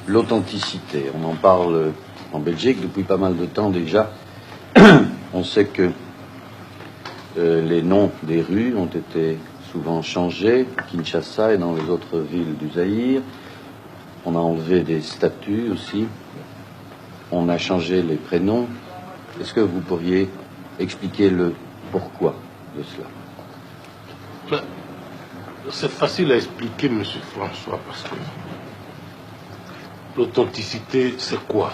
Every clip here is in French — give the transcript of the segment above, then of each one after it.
l'authenticité. On en parle en Belgique depuis pas mal de temps déjà. On sait que les noms des rues ont été souvent changés, à Kinshasa et dans les autres villes du Zaïre. On a enlevé des statues aussi. On a changé les prénoms. Est-ce que vous pourriez expliquer le pourquoi de cela? C'est facile à expliquer, M. François, parce que l'authenticité, c'est quoi?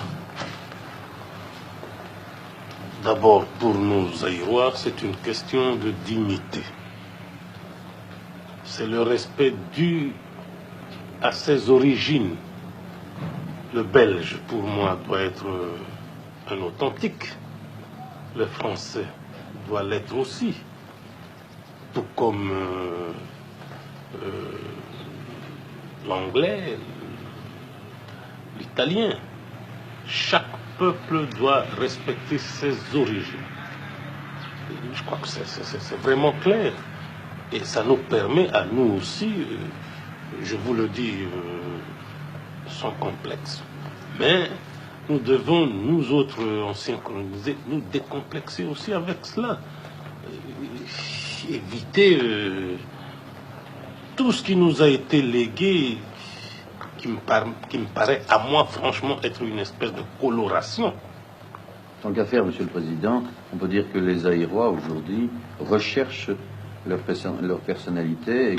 D'abord, pour nos Zaïrois, c'est une question de dignité. C'est le respect dû à ses origines. Le Belge, pour moi, doit être un authentique. Le Français doit l'être aussi. Tout comme l'Anglais, l'Italien. Chaque peuple doit respecter ses origines. Je crois que c'est vraiment clair. Et ça nous permet à nous aussi, je vous le dis sans complexe, mais nous devons, nous autres anciens colonisés, nous décomplexer aussi avec cela. Éviter tout ce qui nous a été légué, qui me paraît à moi franchement être une espèce de coloration. Tant qu'à faire, Monsieur le Président, on peut dire que les Zaïrois aujourd'hui recherchent leur personnalité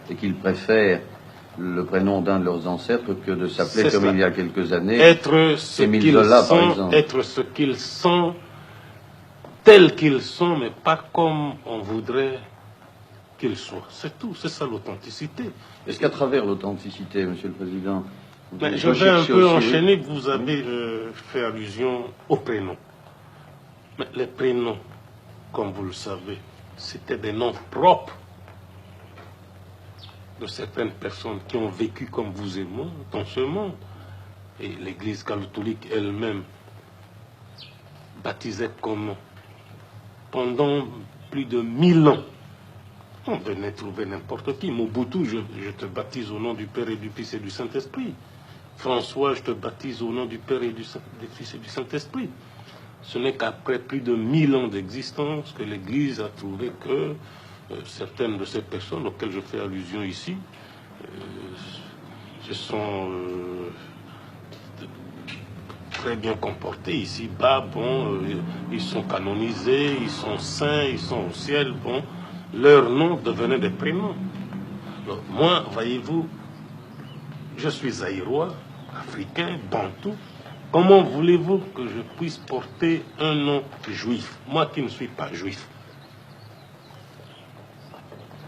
et qu'ils préfèrent le prénom d'un de leurs ancêtres que de s'appeler comme il y a quelques années être ce qu'ils sont, être ce qu'ils sont, tels qu'ils sont, mais pas comme on voudrait qu'ils soient. C'est tout, c'est ça l'authenticité. Est-ce qu'à travers l'authenticité, Monsieur le Président, je vais un peu enchaîner, vous avez fait allusion aux prénoms. Mais les prénoms, comme vous le savez, c'était des noms propres de certaines personnes qui ont vécu comme vous et moi dans ce monde. Et l'Église catholique elle-même baptisait comme pendant plus de 1000 ans. On venait trouver n'importe qui. Mobutu, je te baptise au nom du Père et du Fils et du Saint-Esprit. François, je te baptise au nom du Père et du Fils et du Saint-Esprit. Ce n'est qu'après plus de 1000 ans d'existence que l'Église a trouvé que certaines de ces personnes auxquelles je fais allusion ici se sont très bien comportés ici-bas. Bon, ils sont canonisés, ils sont saints, ils sont au ciel. Bon, leurs noms devenaient des prénoms. Donc, moi, voyez-vous, je suis zaïrois, africain, bantou. Comment voulez-vous que je puisse porter un nom juif, moi qui ne suis pas juif?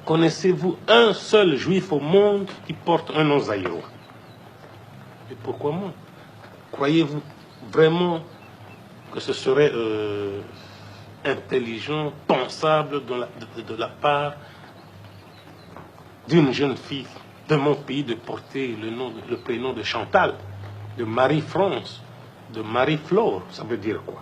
Connaissez-vous un seul juif au monde qui porte un nom zaïrois? Et pourquoi moi? Croyez-vous vraiment que ce serait intelligent, pensable de la part d'une jeune fille de mon pays de porter le prénom de Chantal, de Marie-France, de Marie-Flore? Ça veut dire quoi?